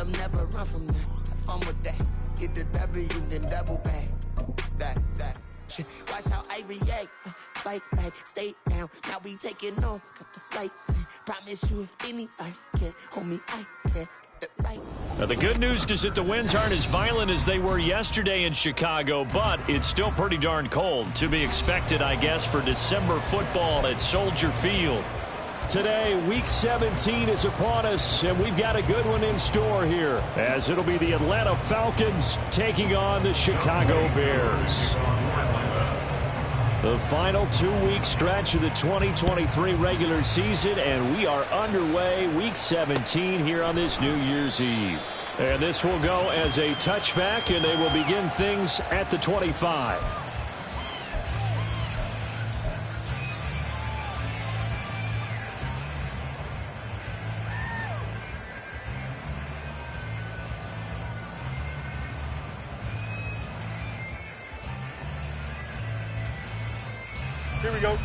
them never run from that. Have fun with that. Get the W, then double back. That shit. Watch how I react. Fight back, stay down. Now we taking off. Got the flight. Promise you if anybody can hold me, I can. Right. Now, the good news is that the winds aren't as violent as they were yesterday in Chicago, but it's still pretty darn cold. To be expected, I guess, for December football at Soldier Field. Today, Week 17 is upon us, and we've got a good one in store here, as it'll be the Atlanta Falcons taking on the Chicago Bears. The final 2-week stretch of the 2023 regular season, and we are underway Week 17 here on this New Year's Eve. And this will go as a touchback, and they will begin things at the 25. Here we go.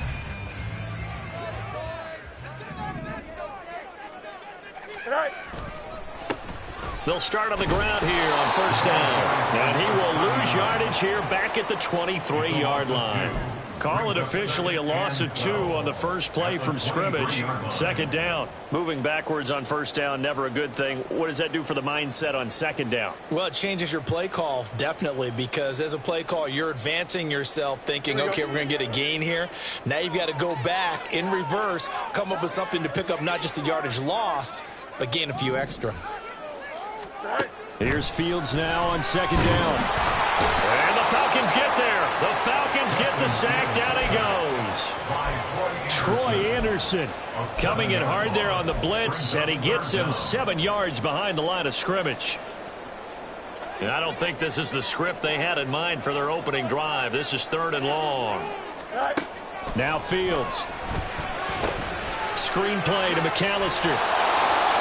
They'll start on the ground here on first down. And he will lose yardage here back at the 23-yard line. Call it officially a loss of 2 on the first play from scrimmage. Second down. Moving backwards on first down, never a good thing. What does that do for the mindset on second down? Well, it changes your play call, definitely, because as a play call, you're advancing yourself thinking, okay, we're going to get a gain here. Now you've got to go back in reverse, come up with something to pick up not just the yardage lost, but gain a few extra. Here's Fields now on second down. And the Falcons get there. The Falcons get the sack. Down he goes. Troy Anderson coming in hard there on the blitz, and he gets him 7 yards behind the line of scrimmage. And I don't think this is the script they had in mind for their opening drive. This is 3rd and long. Now Fields. Screen play to McAllister.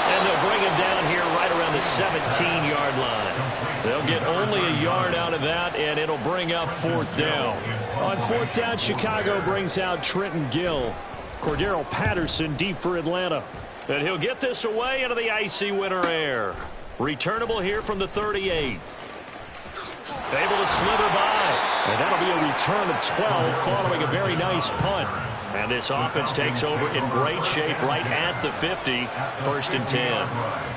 And they'll bring him down here right around the 17-yard line. They'll get only a yard out of that, and it'll bring up 4th down. On 4th down, Chicago brings out Trenton Gill. Cordero Patterson deep for Atlanta. And he'll get this away into the icy winter air. Returnable here from the 38. Able to slither by. And that'll be a return of 12 following a very nice punt. And this offense takes over in great shape right at the 50. 1st and 10.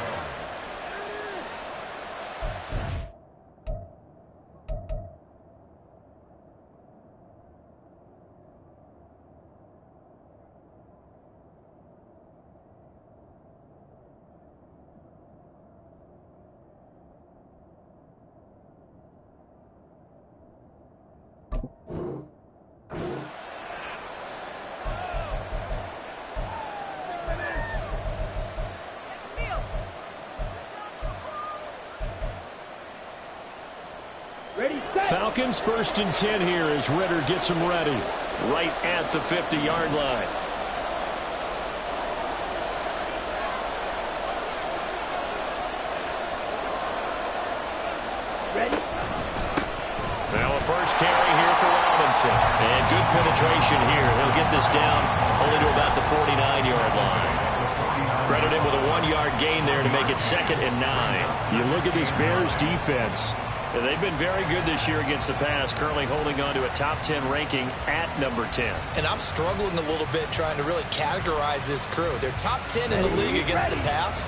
Falcons 1st and 10 here as Ritter gets them ready. Right at the 50-yard line. Ready? Now a first carry here for Robinson. And good penetration here. He'll get this down only to about the 49-yard line. Credit him with a 1-yard gain there to make it 2nd and 9. You look at this Bears defense. And they've been very good this year against the pass, currently holding on to a top 10 ranking at number 10. And I'm struggling a little bit trying to really categorize this crew. They're top 10 in the league against the pass,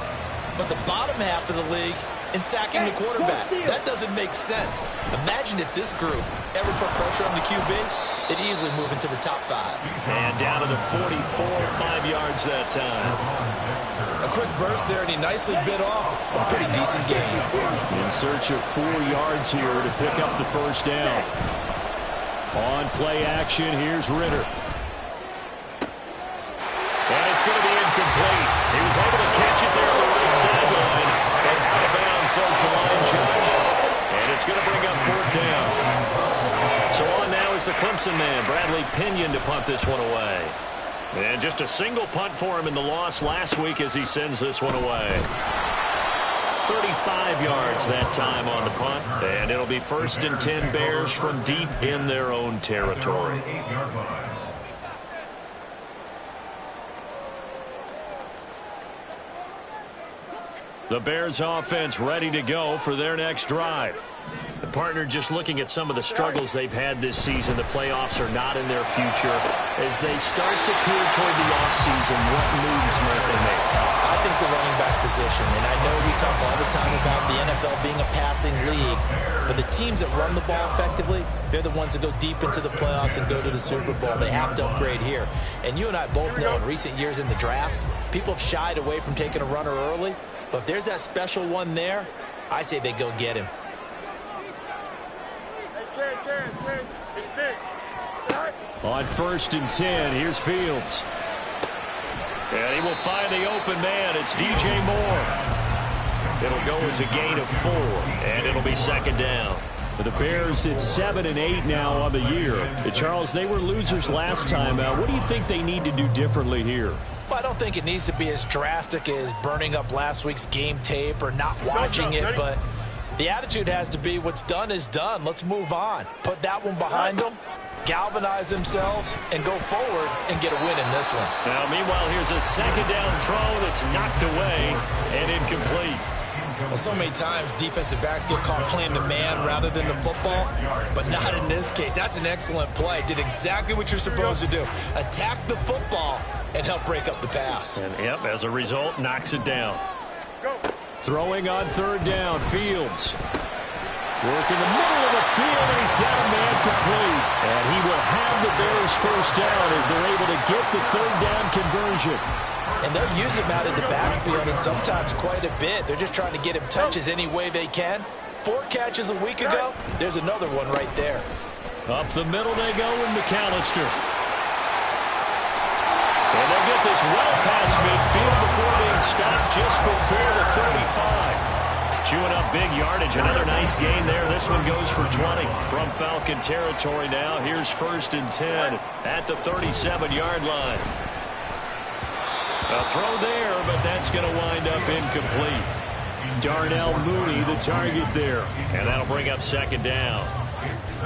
but the bottom half of the league in sacking the quarterback. That doesn't make sense. Imagine if this group ever put pressure on the QB, they'd easily move into the top 5. And down to the 44, 5 yards that time. A quick burst there, and he nicely bit off a pretty decent gain. In search of 4 yards here to pick up the first down. On play action, here's Ritter. And it's going to be incomplete. He was able to catch it there on the right sideline. And out of bounds, says the line judge. And it's going to bring up 4th down. So on now is the Clemson man, Bradley Pinion, to punt this one away. And just a single punt for him in the loss last week as he sends this one away. 35 yards that time on the punt. And it'll be 1st and 10 Bears from deep in their own territory. The Bears offense ready to go for their next drive. The partner, just looking at some of the struggles they've had this season, the playoffs are not in their future. As they start to peer toward the offseason, what moves might they make? I think the running back position, and I know we talk all the time about the NFL being a passing league, but the teams that run the ball effectively, they're the ones that go deep into the playoffs and go to the Super Bowl. They have to upgrade here. And you and I both know in recent years in the draft, people have shied away from taking a runner early, but if there's that special one there, I say they go get him. On 1st and 10, here's Fields. And he will find the open man. It's DJ Moore. It'll go as a gain of 4, and it'll be 2nd down. For the Bears, it's 7 and 8 now on the year. Charles, they were losers last time out. What do you think they need to do differently here? Well, I don't think it needs to be as drastic as burning up last week's game tape or not watching it, but the attitude has to be what's done is done. Let's move on. Put that one behind them, galvanize themselves, and go forward and get a win in this one. Now, meanwhile, here's a 2nd down throw that's knocked away and incomplete. Well, so many times defensive backs get caught playing the man rather than the football, but not in this case. That's an excellent play. Did exactly what you're supposed to do. Attack the football and help break up the pass. And, yep, as a result, knocks it down. Throwing on 3rd down, Fields. Working the middle of the field, and he's got a man complete. And he will have the Bears 1st down as they're able to get the 3rd down conversion. And they'll use him out in the backfield, and sometimes quite a bit. They're just trying to get him touches any way they can. 4 catches a week ago. There's another one right there. Up the middle they go with McAllister. And they get this well past midfield before being stopped just before the 35. Chewing up big yardage. Another nice gain there. This one goes for 20 from Falcon territory now. Here's 1st and 10 at the 37-yard line. A throw there, but that's going to wind up incomplete. Darnell Mooney, the target there. And that'll bring up 2nd down.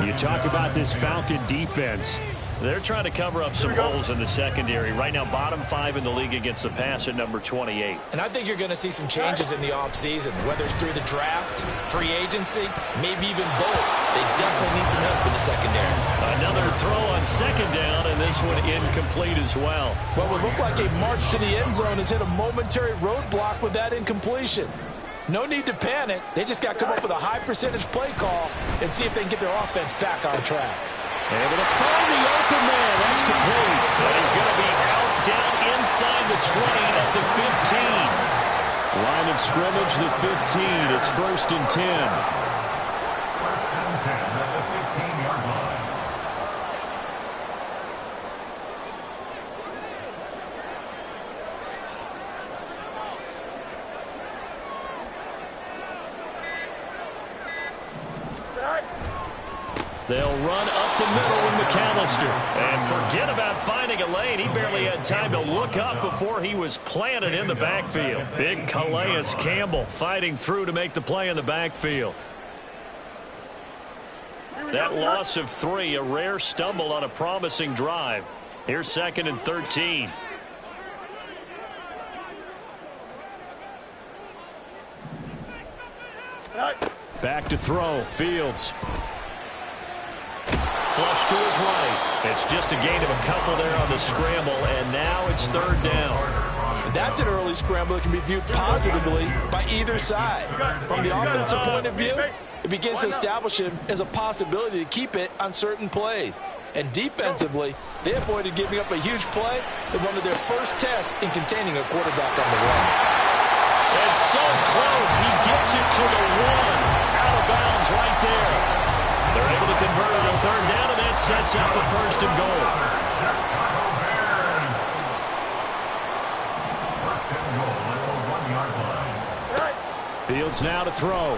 You talk about this Falcon defense. They're trying to cover up some holes in the secondary. Right now, bottom 5 in the league against the pass at number 28. And I think you're going to see some changes in the offseason, whether it's through the draft, free agency, maybe even both. They definitely need some help in the secondary. Another throw on 2nd down, and this one incomplete as well. What would look like a march to the end zone has hit a momentary roadblock with that incompletion. No need to panic. They just got to come up with a high percentage play call and see if they can get their offense back on track. Able to find the open man. That's complete. But he's going to be out down inside the 20 at the 15. Line of scrimmage, the 15. It's 1st and 10. 1st and 10 at the 15-yard line. They'll run up the middle with McAllister. And forget about finding a lane. He barely had time to look up before he was planted in the backfield. Big Calais Campbell fighting through to make the play in the backfield. That loss of 3, a rare stumble on a promising drive. Here's 2nd and 13. Back to throw. Fields. Flush to his right. It's just a gain of a couple there on the scramble, and now it's 3rd down. That's an early scramble that can be viewed positively by either side. From the offensive point of view, it begins to establish him as a possibility to keep it on certain plays. And defensively, they avoided giving up a huge play in one of their first tests in containing a quarterback on the run. It's so close. He gets it to the 1. Out of bounds right there. They're able to convert it on 3rd down, and that sets up a 1st and goal. First and goal at the 1-yard line. Fields now to throw.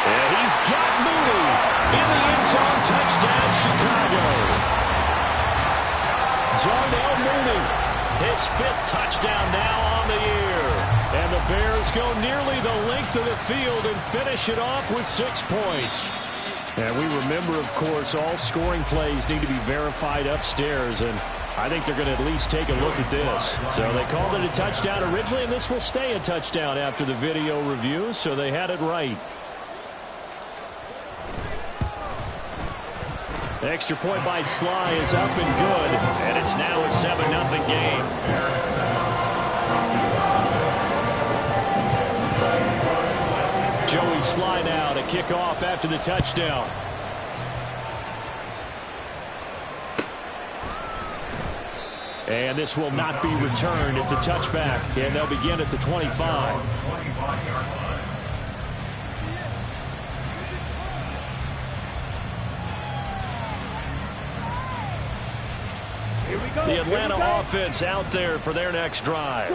And he's got Mooney in the end zone. Touchdown, Chicago. Darnell Mooney, his 5th touchdown now on the year. And the Bears go nearly the length of the field and finish it off with 6 points. And we remember, of course, all scoring plays need to be verified upstairs. And I think they're going to at least take a look at this. So they called it a touchdown originally, and this will stay a touchdown after the video review, so they had it right. The extra point by Sly is up and good, and it's now a 7-0 game. Joey Sly now to kick off after the touchdown. And this will not be returned. It's a touchback, and they'll begin at the 25. The Atlanta offense out there for their next drive.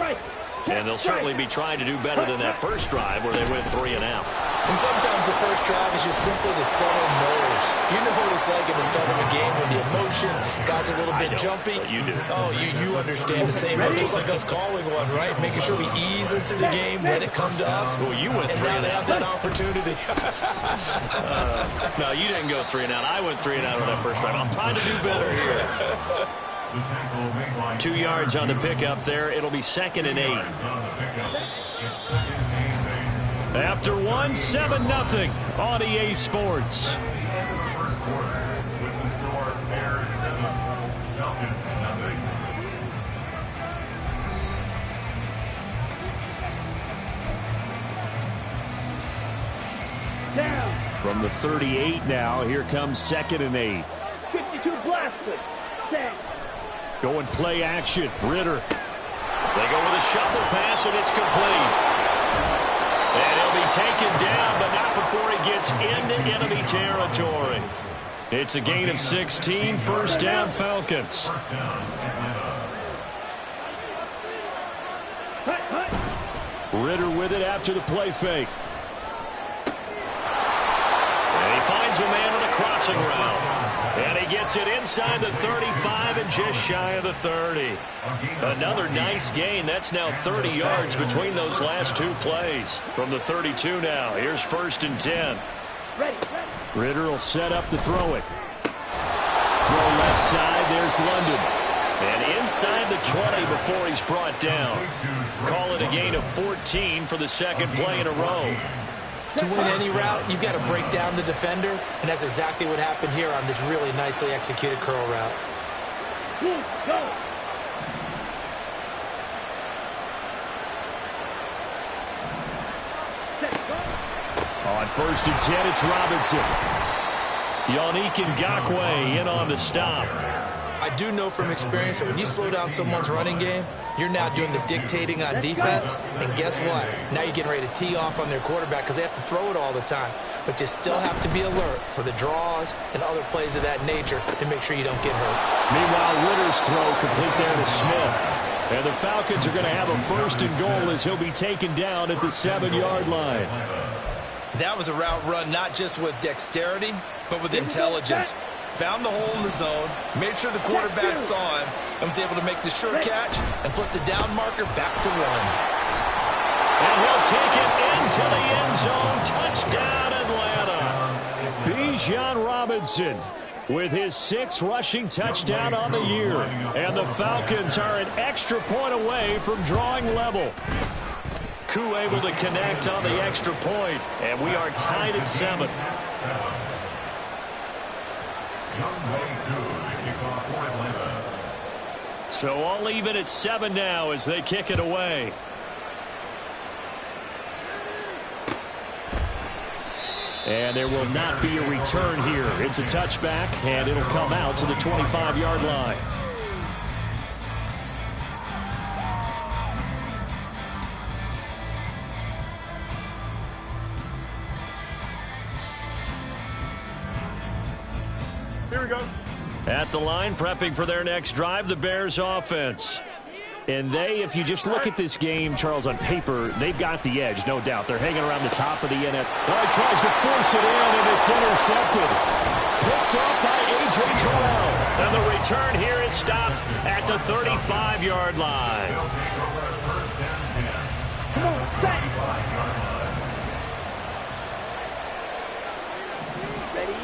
And they'll certainly be trying to do better than that first drive where they went 3 and out. And sometimes the first drive is just simply to settle nerves. You know what it's like at the start of a game when the emotion, guys are a little bit jumpy. You do. Oh, you understand the same. It's just like us calling one, right? Making sure we ease into the game, let it come to us. Well, you went 3 and and now out. they have that opportunity. No, you didn't go 3 and out. I went 3 and out on that first drive. I'm trying to do better here. 2 yards on the pickup there. It'll be 2nd and 8. After 1, 7-0 on EA Sports. First quarter with the score Bears 7, Falcons 0. From the 38 now, here comes 2nd and 8. 52 blasted. Going play action. Ritter. They go with a shuffle pass, and it's complete. And he'll be taken down, but not before he gets into enemy territory. It's a gain of 16. First down, Falcons. Ritter with it after the play fake. And he finds a man on a crossing route. And he gets it inside the 35 and just shy of the 30. Another nice gain. That's now 30 yards between those last 2 plays. From the 32 now, here's 1st and 10. Ritter will set up to throw it. Throw left side, there's London. And inside the 20 before he's brought down. Call it a gain of 14 for the 2nd play in a row. To win any route, you've got to break down the defender, and that's exactly what happened here on this really nicely executed curl route. Go. On 1st and 10, it's Robinson. Yannick Ngakoue in on the stop. I do know from experience that when you slow down someone's running game, you're now doing the dictating on defense. And guess what? Now you're getting ready to tee off on their quarterback because they have to throw it all the time. But you still have to be alert for the draws and other plays of that nature to make sure you don't get hurt. Meanwhile, Ritter's throw complete there to Smith. And the Falcons are going to have a 1st and goal as he'll be taken down at the 7-yard line. That was a route run not just with dexterity, but with intelligence. Found the hole in the zone, made sure the quarterback saw him, and was able to make the sure catch and flip the down marker back to 1. And he'll take it into the end zone. Touchdown, Atlanta. Bijan Robinson with his 6th rushing touchdown on the year. And the Falcons are an extra point away from drawing level. Koo able to connect on the extra point, and we are tied at 7. So all even at 7 now as they kick it away. And there will not be a return here. It's a touchback, and it'll come out to the 25-yard line. Here we go. At the line, prepping for their next drive, the Bears offense. And they, if you just look at this game, Charles, on paper, they've got the edge, no doubt. They're hanging around the top of the NFL. Well, he tries to force it in, and it's intercepted. Picked up by A.J. Terrell. And the return here is stopped at the 35-yard line. Come on, back. Ready?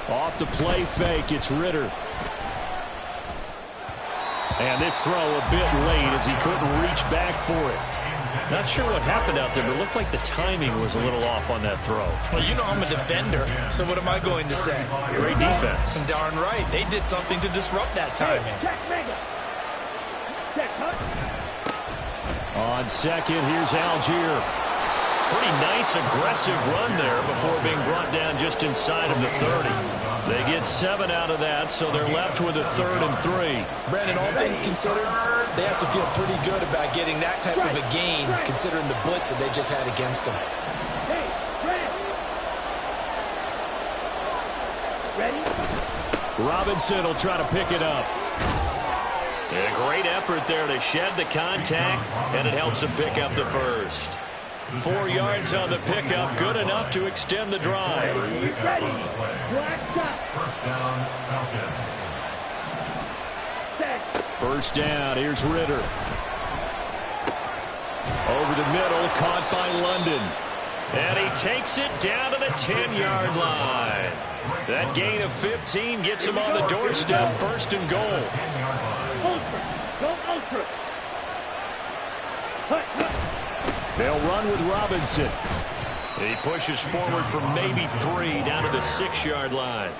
Off the play fake, it's Ritter. And this throw a bit late as he couldn't reach back for it. Not sure what happened out there, but it looked like the timing was a little off on that throw. Well, you know I'm a defender, so what am I going to say? Great defense. Darn right. They did something to disrupt that timing. On second, here's Algier. Pretty nice, aggressive run there before being brought down just inside of the 30. They get 7 out of that, so they're left with a 3rd and 3. Brandon, all things considered, they have to feel pretty good about getting that type of a gain, considering the blitz that they just had against them. Robinson will try to pick it up. And a great effort there to shed the contact, and it helps him pick up the first. 4 yards on the pickup, good enough to extend the drive. First down, here's Ritter. Over the middle, caught by London. And he takes it down to the 10-yard line. That gain of 15 gets him on the doorstep, 1st and goal. They'll run with Robinson. He pushes forward for maybe 3 down to the 6-yard line.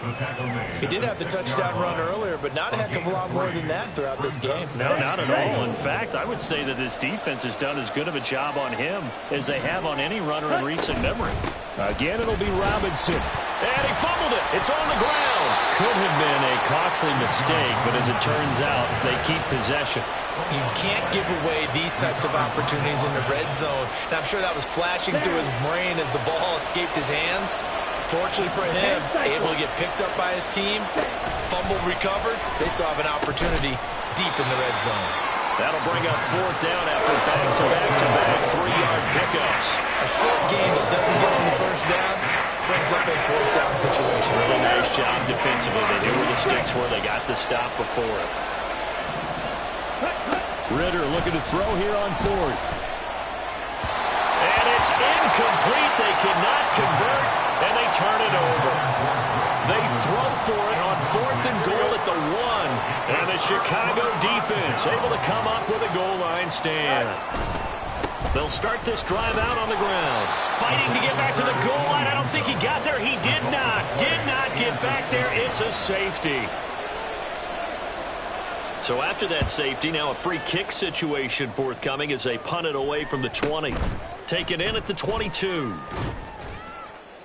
He did have the touchdown run earlier, but not a heck of a lot more than that throughout this game. No, not at all. In fact, I would say that this defense has done as good of a job on him as they have on any runner in recent memory. Again, it'll be Robinson. And he fumbled it. It's on the ground. Could have been a costly mistake, but as it turns out, they keep possession. You can't give away these types of opportunities in the red zone. And I'm sure that was flashing through his brain as the ball escaped his hands. Fortunately for him, able to get picked up by his team, fumble recovered. They still have an opportunity deep in the red zone. That'll bring up 4th down after back-to-back 3-yard pickups. A short gain that doesn't get him the first down brings up a 4th down situation. Really nice job defensively. They knew where the sticks were. They got the stop before it. Ritter looking to throw here on 4th. And it's incomplete. They cannot convert, and they turn it over. They throw for it on 4th and goal at the 1. And the Chicago defense able to come up with a goal line stand. They'll start this drive out on the ground. Fighting to get back to the goal line. I don't think he got there. He did not. Did not get back there. It's a safety. So after that safety, now a free kick situation forthcoming as they punt it away from the 20. Taken in at the 22.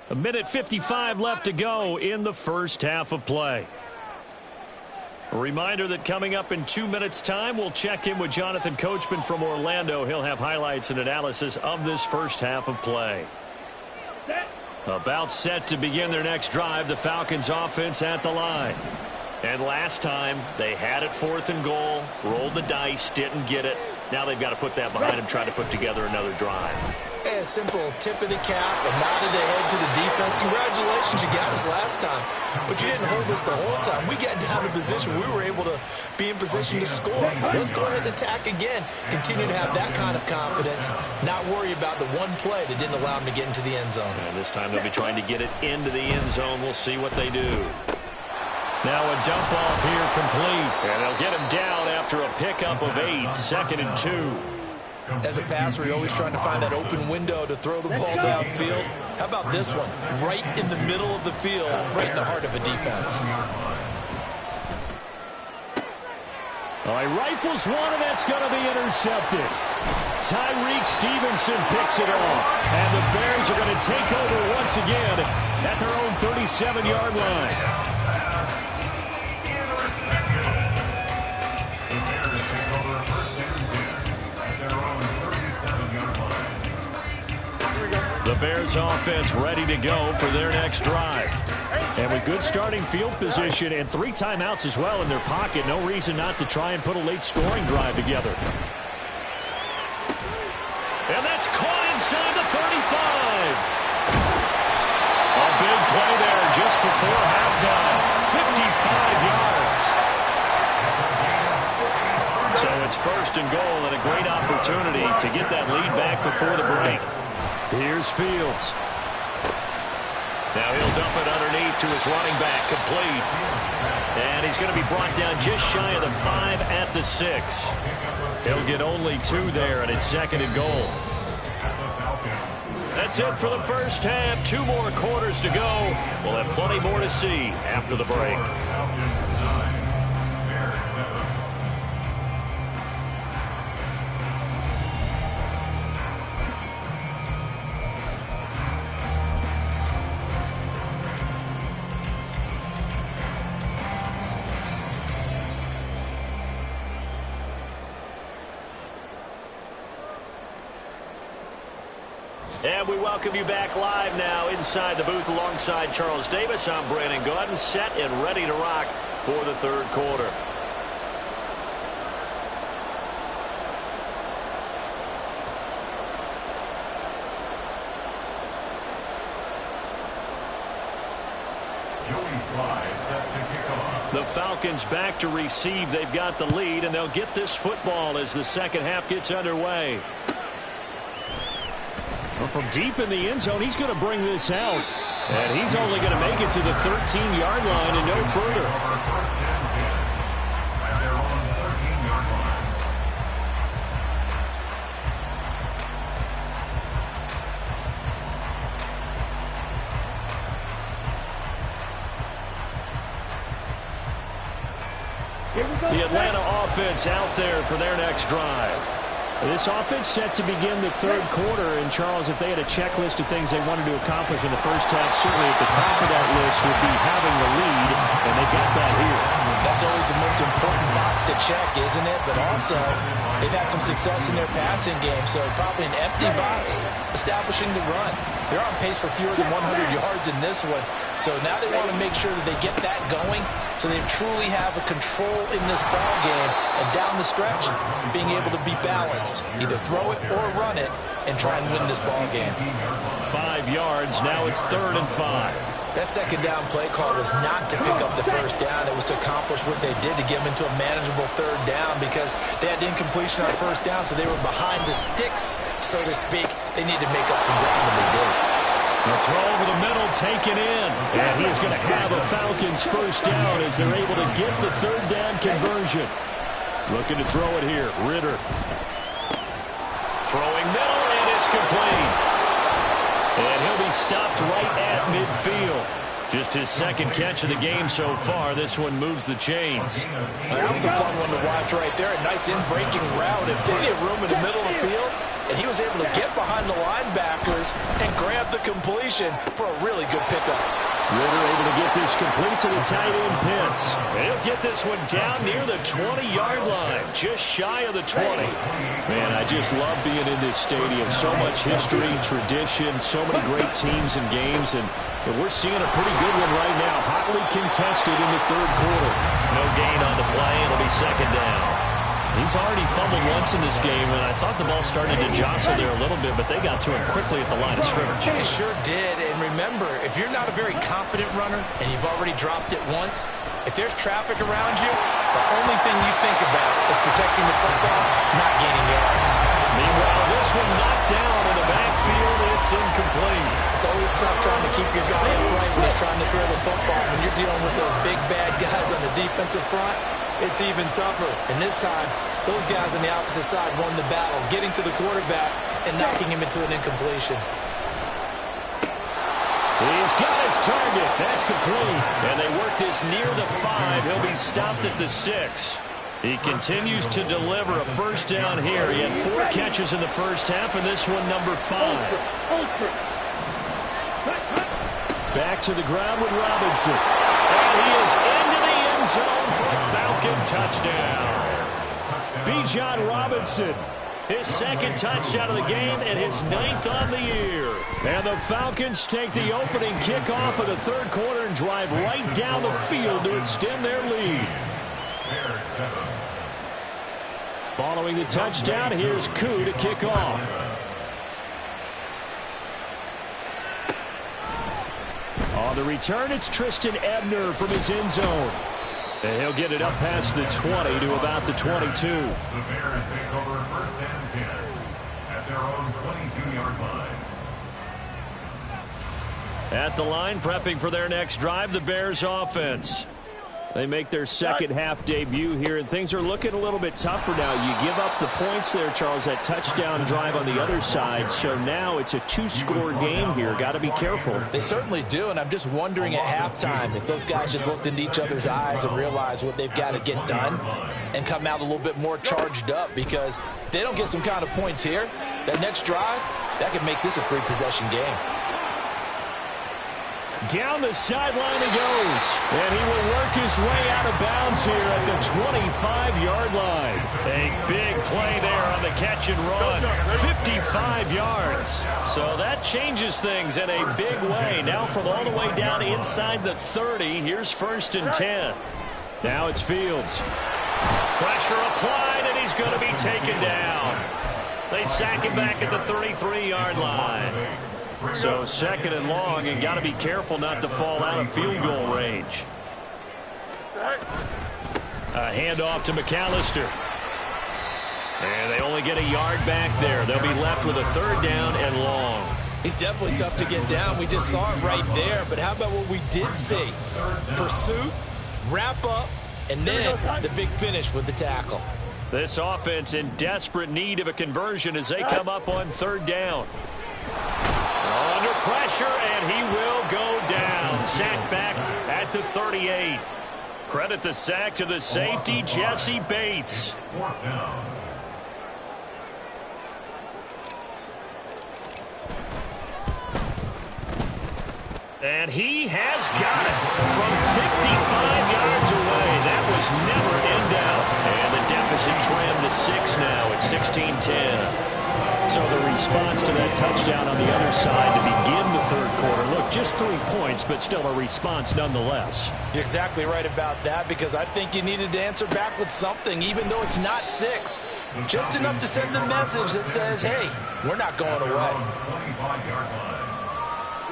1:55 left to go in the first half of play. A reminder that coming up in 2 minutes' time, we'll check in with Jonathan Coachman from Orlando. He'll have highlights and analysis of this first half of play. About set to begin their next drive, the Falcons offense at the line. And last time, they had it 4th and goal, rolled the dice, didn't get it. Now they've got to put that behind them, try to put together another drive. Hey, a simple tip of the cap, a nod of the head to the defense. Congratulations, you got us last time. But you didn't hold us the whole time. We got down to position. We were able to be in position to score. Let's go ahead and attack again. Continue to have that kind of confidence. Not worry about the one play that didn't allow them to get into the end zone. And this time they'll be trying to get it into the end zone. We'll see what they do. Now a dump off here complete. And they'll get him down after a pickup of 8, 2nd and 2. As a passer, you're always trying to find that open window to throw the ball downfield. How about this one? Right in the middle of the field, right in the heart of a defense. All right, rifles one, and that's going to be intercepted. Tyreek Stevenson picks it off. And the Bears are going to take over once again at their own 37-yard line. The Bears offense ready to go for their next drive. And with good starting field position and 3 timeouts as well in their pocket, no reason not to try and put a late scoring drive together. And that's caught inside the 35. A big play there just before halftime. 55 yards. So it's 1st and goal and a great opportunity to get that lead back before the break. Here's Fields. Now he'll dump it underneath to his running back, complete. And he's going to be brought down just shy of the 5 at the 6. He'll get only 2 there, and it's 2nd and goal. That's it for the first half. 2 more quarters to go. We'll have plenty more to see after the break. And we welcome you back live now inside the booth alongside Charles Davis. I'm Brandon Gaudin, set and ready to rock for the 3rd quarter. The Falcons back to receive. They've got the lead, and they'll get this football as the 2nd half gets underway. Well, from deep in the end zone, he's going to bring this out. And he's only going to make it to the 13-yard line and no further. The Atlanta offense out there for their next drive. This offense set to begin the 3rd quarter. And, Charles, if they had a checklist of things they wanted to accomplish in the first half, certainly at the top of that list would be having the lead, and they got that here. That's always the most important box to check, isn't it? But also, they've had some success in their passing game, so probably an empty box establishing the run. They're on pace for fewer than 100 yards in this one, so now they want to make sure that they get that going so they truly have a control in this ball game, and down the stretch, being able to be balanced, either throw it or run it, and try and win this ball game. 5 yards, now it's 3rd and 5. That 2nd down play call was not to pick up the 1st down. It was to accomplish what they did to get them into a manageable 3rd down because they had incompletion on 1st down, so they were behind the sticks, so to speak. They needed to make up some ground, and they did. The throw over the middle taken in. And he is going to have a Falcons 1st down as they're able to get the 3rd down conversion. Looking to throw it here. Ritter. Throwing middle, and it's complete. And he'll be stopped right at midfield. Just his 2nd catch of the game so far. This one moves the chains. That was a fun one to watch right there. A nice in-breaking route and plenty of room in the middle of the field. And he was able to get behind the linebackers and grab the completion for a really good pickup. Ritter able to get this complete to the tight end Pitts. And he'll get this one down near the 20-yard line, just shy of the 20. Man, I just love being in this stadium. So much history, tradition, so many great teams and games, and we're seeing a pretty good one right now, hotly contested in the 3rd quarter. No gain on the play. It'll be 2nd down. He's already fumbled once in this game, and I thought the ball started to jostle there a little bit, but they got to him quickly at the line of scrimmage. They sure did, and remember, if you're not a very confident runner and you've already dropped it once, if there's traffic around you, the only thing you think about is protecting the football, not gaining yards. Meanwhile, this one knocked down in the backfield. It's incomplete. It's always tough trying to keep your guy upright when he's trying to throw the football. When you're dealing with those big, bad guys on the defensive front, it's even tougher. And this time, those guys on the opposite side won the battle, getting to the quarterback and knocking him into an incompletion. He's got his target. That's complete. And they work this near the 5. He'll be stopped at the 6. He continues to deliver a 1st down here. He had 4 catches in the first half, and this one number 5. Back to the ground with Robinson. And he is into the end zone for a Falcon touchdown. Bijan Robinson, his 2nd touchdown of the game and his 9th on the year. And the Falcons take the opening kickoff of the 3rd quarter and drive right down the field to extend their lead. Following the touchdown, here's Koo to kick off. On the return, it's Tristan Ebner from his end zone. And he'll get it up past the 20 to about the 22. The Bears take over 1st and 10 at their own 22-yard line. At the line, prepping for their next drive, the Bears offense. They make their second half debut here, and things are looking a little bit tougher now. You give up the points there, Charles, that touchdown drive on the other side. So now it's a 2-score game here. Got to be careful. They certainly do, and I'm just wondering at halftime if those guys just looked into each other's eyes and realized what they've got to get done and come out a little bit more charged up, because if they don't get some kind of points here, that next drive, that could make this a free-possession game. Down the sideline he goes, and he will work his way out of bounds here at the 25-yard line. A big play there on the catch and run, 55 yards. So that changes things in a big way. Now from all the way down inside the 30, here's 1st and 10. Now it's Fields. Pressure applied, and he's going to be taken down. They sack him back at the 33-yard line. So 2nd and long, and got to be careful not to fall out of field goal range. A handoff to McAllister. And they only get a yard back there. They'll be left with a 3rd down and long. He's definitely tough to get down. We just saw it right there. But how about what we did see? Pursuit, wrap up, and then the big finish with the tackle. This offense in desperate need of a conversion as they come up on 3rd down. Under pressure, and he will go down. Sacked back at the 38. Credit the sack to the safety, Jesse Bates. And he has got it from 55 yards away. That was never in doubt. And the deficit trimmed to 6 now at 16-10. So the response to that touchdown on the other side to begin the 3rd quarter. Look, just 3 points, but still a response nonetheless. You're exactly right about that, because I think you needed to answer back with something, even though it's not 6. Just enough to send the message that says, hey, we're not going away.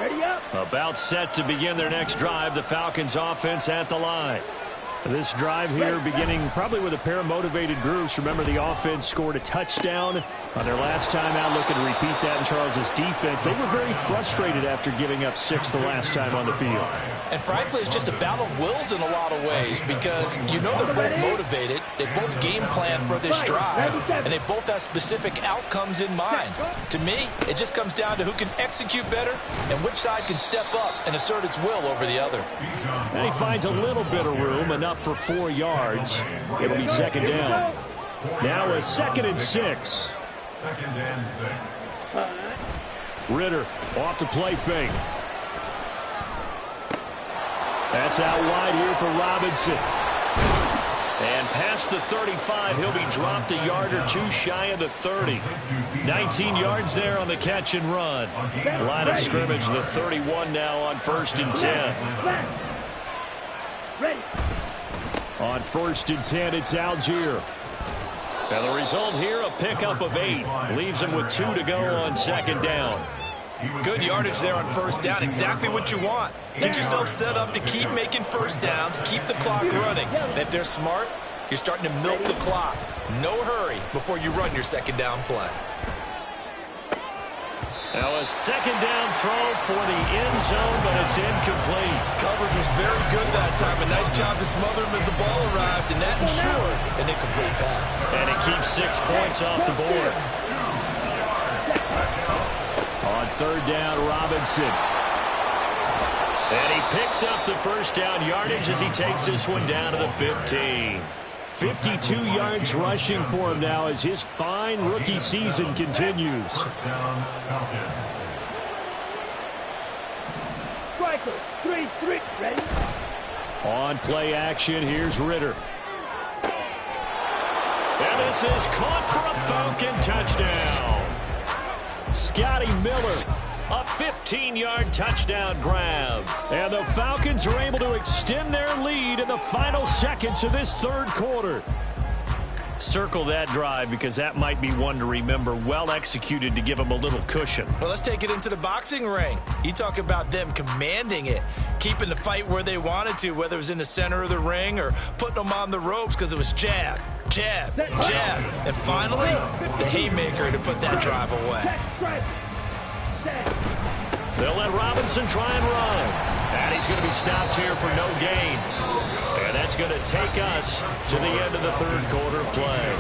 Ready up. About set to begin their next drive, the Falcons offense at the line. This drive here beginning probably with a pair of motivated groups. Remember, the offense scored a touchdown on their last time out. Looking to repeat that in Charles's defense. They were very frustrated after giving up 6 the last time on the field. And frankly, it's just a battle of wills in a lot of ways, because you know they're both motivated. They both game plan for this drive, and they both have specific outcomes in mind. To me, it just comes down to who can execute better and which side can step up and assert its will over the other. And he finds a little bit of room, enough for 4 yards. It'll be 2nd down. Now a 2nd and 6. 2nd and 6. Ritter off the play fake. That's out wide here for Robinson. And past the 35, he'll be dropped a yard or 2 shy of the 30. 19 yards there on the catch and run. Line of scrimmage, the 31 now on 1st and 10. Ready. On 1st and 10, it's Algier. And the result here, a pickup of 8. Leaves him with 2 to go on 2nd down. Good yardage there on 1st down. Exactly what you want. Get yourself set up to keep making 1st downs, keep the clock running. And if they're smart, you're starting to milk the clock. No hurry before you run your 2nd down play. Now a 2nd down throw for the end zone, but it's incomplete. Coverage was very good that time. A nice job to smother him as the ball arrived, and that ensured an incomplete pass. And it keeps 6 points off the board. On 3rd down, Robinson. And he picks up the 1st down yardage as he takes this one down to the 15. 52 yards rushing for him now as his fine rookie season continues. Striker, 3-3. Ready. On play action, here's Ritter. And this is caught for a Falcon touchdown. Scotty Miller, a 15-yard touchdown grab. And the Falcons are able to extend their lead in the final seconds of this 3rd quarter. Circle that drive, because that might be one to remember. Well executed to give them a little cushion. Well, let's take it into the boxing ring. You talk about them commanding it, keeping the fight where they wanted to, whether it was in the center of the ring or putting them on the ropes, because it was jab, jab, jab. And finally, the haymaker to put that drive away. They'll let Robinson try and run. And he's going to be stopped here for no gain. And that's going to take us to the end of the third quarter of play.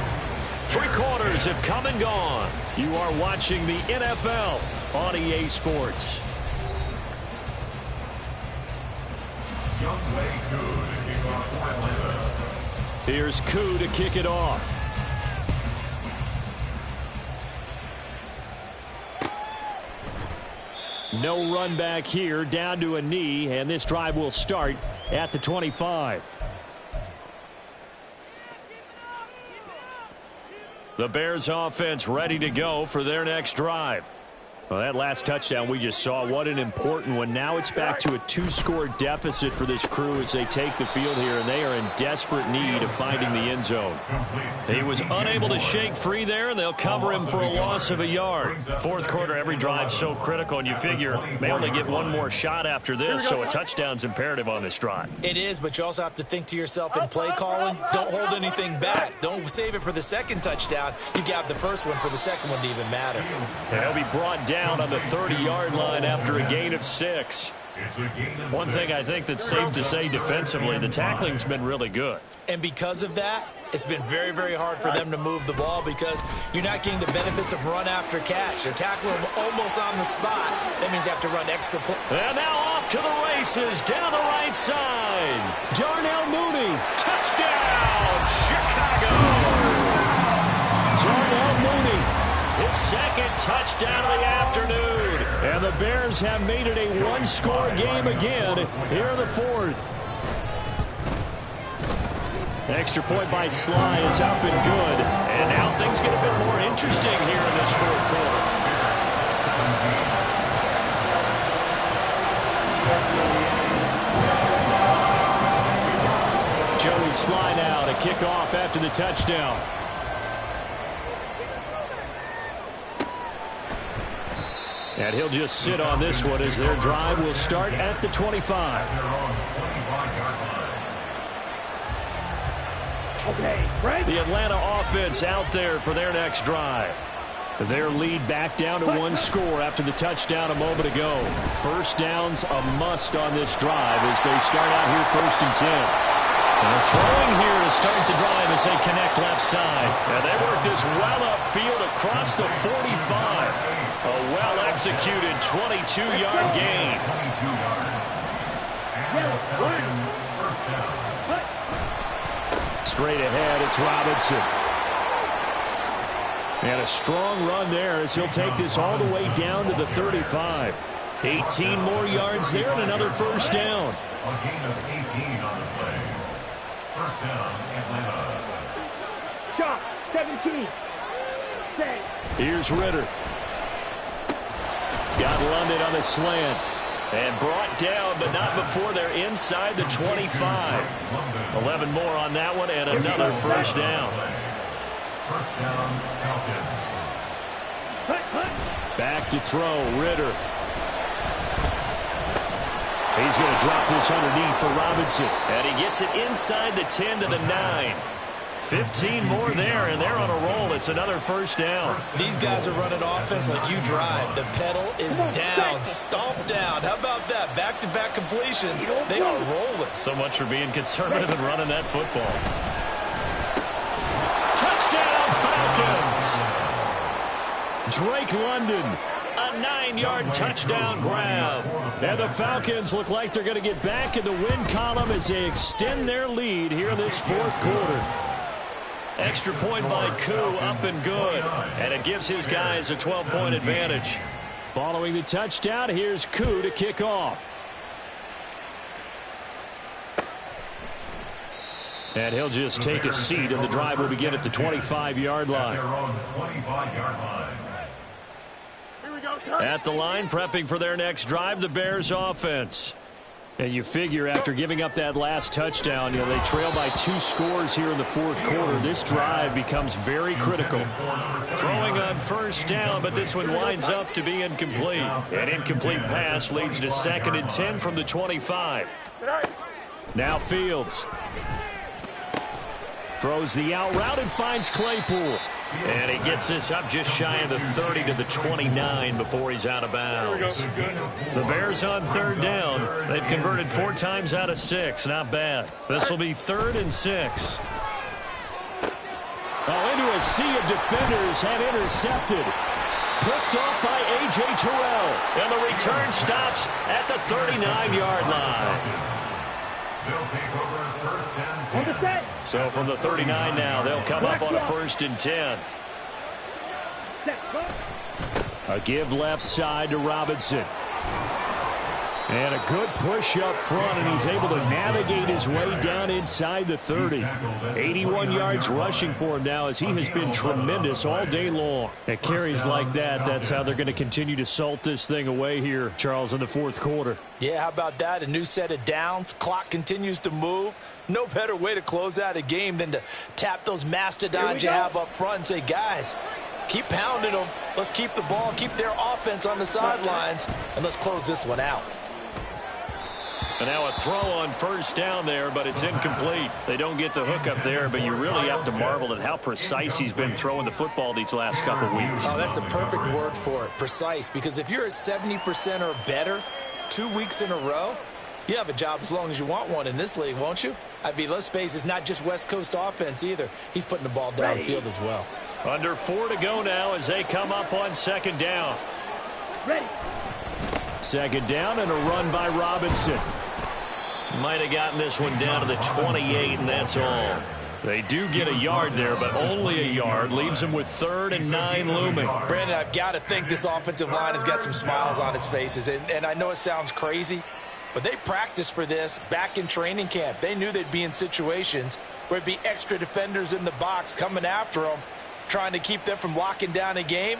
3 quarters have come and gone. You are watching the NFL on EA Sports. Here's Koo to kick it off. No run back here, down to a knee, and this drive will start at the 25. The Bears offense ready to go for their next drive. Well, that last touchdown we just saw, what an important one. Now it's back to a 2-score deficit for this crew as they take the field here, and they are in desperate need of finding the end zone. He was unable to shake free there, and they'll cover him for a loss of a yard. Fourth quarter, every drive so critical, and you figure may only get one more shot after this, so a touchdown's imperative on this drive. It is, but you also have to think to yourself in play calling, don't hold anything back. Don't save it for the second touchdown. You got the first one for the second one to even matter. And he'll be brought down on the 30-yard line after a gain of 6. One thing I think that's safe to say defensively, the tackling's been really good. And because of that, it's been very, very hard for them to move the ball because you're not getting the benefits of run after catch. They're tackling them almost on the spot. That means you have to run extra play. And now off to the races down the right side. Darnell Mooney, touchdown, Chicago. Darnell Mooney, his second touchdown of the afternoon. And the Bears have made it a 1-score game again here in the fourth. Extra point by Sly is up and good. And now things get a bit more interesting here in this fourth quarter. Joey Sly now to kick off after the touchdown. And he'll just sit on this one as their drive will start at the 25. The Atlanta offense out there for their next drive. Their lead back down to 1 score after the touchdown a moment ago. First down's a must on this drive as they start out here 1st and 10. And throwing here to start the drive as they connect left side. And they work this well upfield across the 45. A well-executed 22-yard gain. Straight ahead, it's Robinson. And a strong run there as he'll take this all the way down to the 35. 18 more yards there and another first down. A gain of 18 on the play. First down, Atlanta. Shot, 17. Stay. Here's Ritter. Got London on the slant. And brought down, but not before they're inside the 25. 11 more on that one, and another first down. First down, Falcons. Back to throw, Ritter. He's going to drop this underneath for Robinson. And he gets it inside the 10 to the 9. 15 more there, and they're on a roll. It's another first down. These guys are running offense like you drive. The pedal is down, stomp down. How about that? Back-to-back completions. They are rolling. So much for being conservative and running that football. Touchdown, Falcons! Drake London, a 9-yard touchdown grab. And the Falcons look like they're going to get back in the win column as they extend their lead here in this fourth quarter. Extra point by Koo, up and good. And it gives his guys a 12-point advantage. Following the touchdown, here's Koo to kick off. And he'll just take a seat, and the drive will begin at the 25-yard line. At the line, prepping for their next drive, the Bears offense. And you figure after giving up that last touchdown, they trail by 2 scores here in the fourth quarter. This drive becomes very critical. Throwing on first down, but this one winds up to be incomplete. An incomplete pass leads to 2nd and 10 from the 25. Now Fields. Throws the out route and finds Claypool. And he gets this up just shy of the 30 to the 29 before he's out of bounds. The Bears on third down. They've converted 4 times out of 6. Not bad. This will be 3rd and 6. Oh, into a sea of defenders and intercepted. Picked off by A.J. Terrell. And the return stops at the 39-yard line. They'll take over 1st and 10. So from the 39 now, they'll come up on a 1st and 10. A give left side to Robinson. And a good push up front, and he's able to navigate his way down inside the 30. 81 yards rushing for him now as he has been tremendous all day long. At carries like that, that's how they're going to continue to salt this thing away here, Charles, in the 4th quarter. Yeah, how about that? A new set of downs. Clock continues to move. No better way to close out a game than to tap those mastodons you have up front and say, guys, keep pounding them. Let's keep the ball, keep their offense on the sidelines, and let's close this one out. And now a throw on 1st down there, but it's incomplete. They don't get the hook up there, but you really have to marvel at how precise he's been throwing the football these last couple weeks. Oh, that's a perfect word for it, precise, because if you're at 70% or better 2 weeks in a row, you have a job as long as you want one in this league, won't you? I mean, let's face it, it's not just West Coast offense either. He's putting the ball downfield as well. Under 4 to go now as they come up on 2nd down. Ready. 2nd down and a run by Robinson. Might have gotten this one down to the 28, and that's all. They do get a yard there, but only a yard. Leaves them with 3rd and 9 looming. Brandon, I've got to think this offensive line has got some smiles on its faces. And I know it sounds crazy, but they practiced for this back in training camp. They knew they'd be in situations where it'd be extra defenders in the box coming after them, trying to keep them from locking down a game.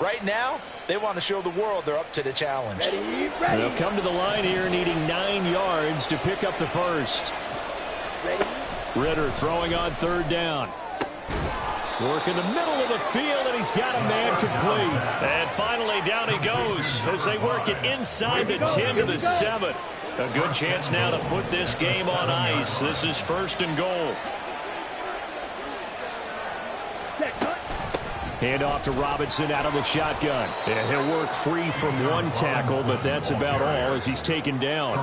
Right now, they want to show the world they're up to the challenge. Ready. They'll come to the line here needing 9 yards to pick up the first. Ready. Ritter throwing on 3rd down. Work in the middle of the field, and he's got a man complete. And finally, down he goes as they work it inside the 10 to the 7. A good chance now to put this game on ice. This is 1st and goal. Hand off to Robinson out of the shotgun. And he'll work free from 1 tackle, but that's about all as he's taken down.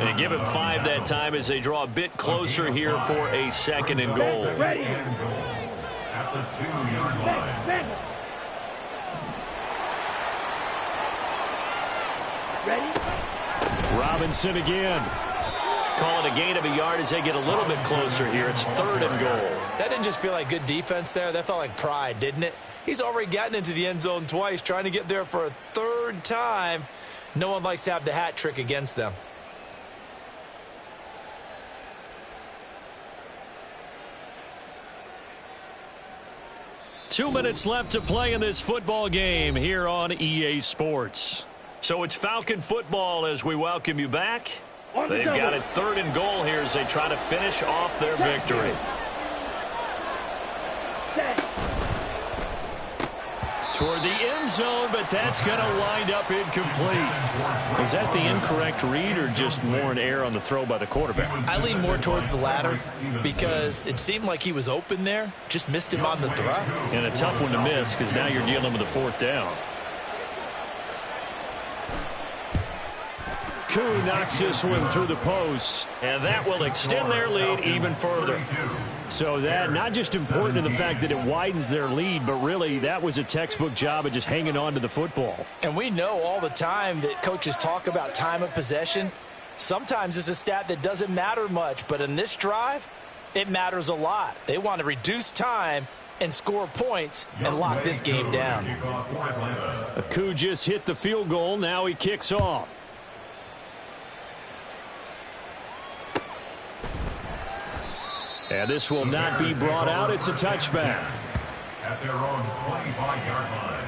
And give him 5 that time as they draw a bit closer here for a 2nd and goal. Ready. At the 2-yard line. Ready. Robinson again. Call it a gain of a yard as they get a little bit closer here. It's 3rd and goal. That didn't just feel like good defense there. That felt like pride, didn't it? He's already gotten into the end zone twice, trying to get there for a 3rd time. No one likes to have the hat trick against them. Two minutes left to play in this football game here on EA Sports. So it's Falcon football as we welcome you back. They've got it 3rd and goal here as they try to finish off their victory. Toward the end zone, but that's going to wind up incomplete. Is that the incorrect read or just more an error on the throw by the quarterback? I lean more towards the latter because it seemed like he was open there, just missed him on the throw. And a tough one to miss because now you're dealing with a 4th down. Koo knocks this one through the post, and that will extend their lead even further. So that not just important in the fact that it widens their lead, but really that was a textbook job of just hanging on to the football. And we know all the time that coaches talk about time of possession. Sometimes it's a stat that doesn't matter much, but in this drive, it matters a lot. They want to reduce time and score points and lock this game down. Koo just hit the field goal. Now he kicks off. And this will not be brought out. It's a touchback. At their own 25-yard line.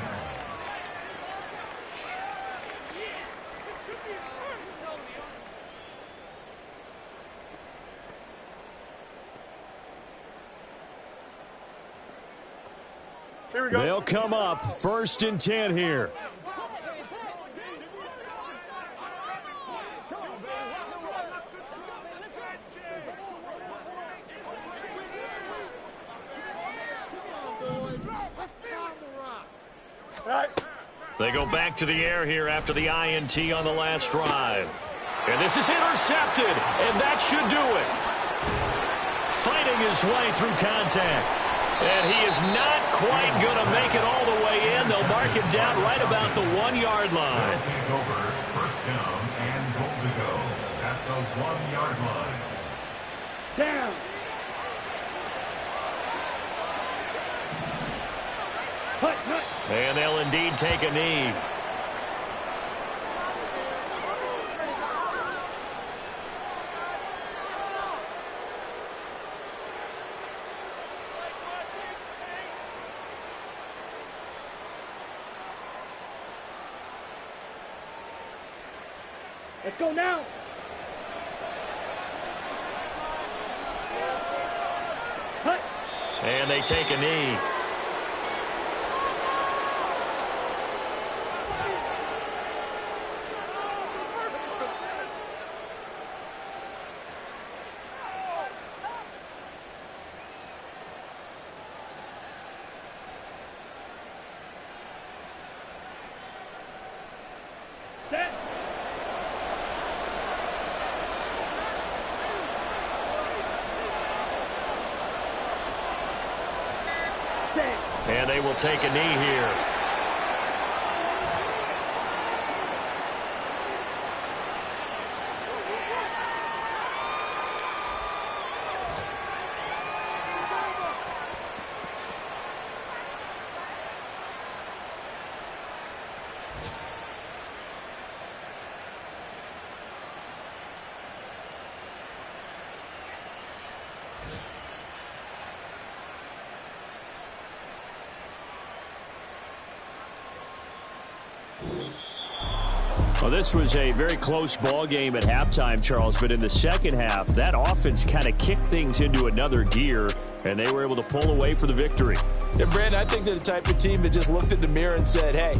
Here we go. They'll come up 1st and 10 here. They go back to the air here after the INT on the last drive. And this is intercepted, and that should do it. Fighting his way through contact. And he is not quite going to make it all the way in. They'll mark him down right about the 1-yard line. Take over, first down and goal to go at the 1-yard line. Down. Hut, hut. And they'll indeed take a knee. Let's go now. Hut. And they take a knee. Set. And they will take a knee here. Well, this was a very close ball game at halftime, Charles, but in the second half, that offense kind of kicked things into another gear, and they were able to pull away for the victory. And, Brandon, I think they're the type of team that just looked in the mirror and said, hey,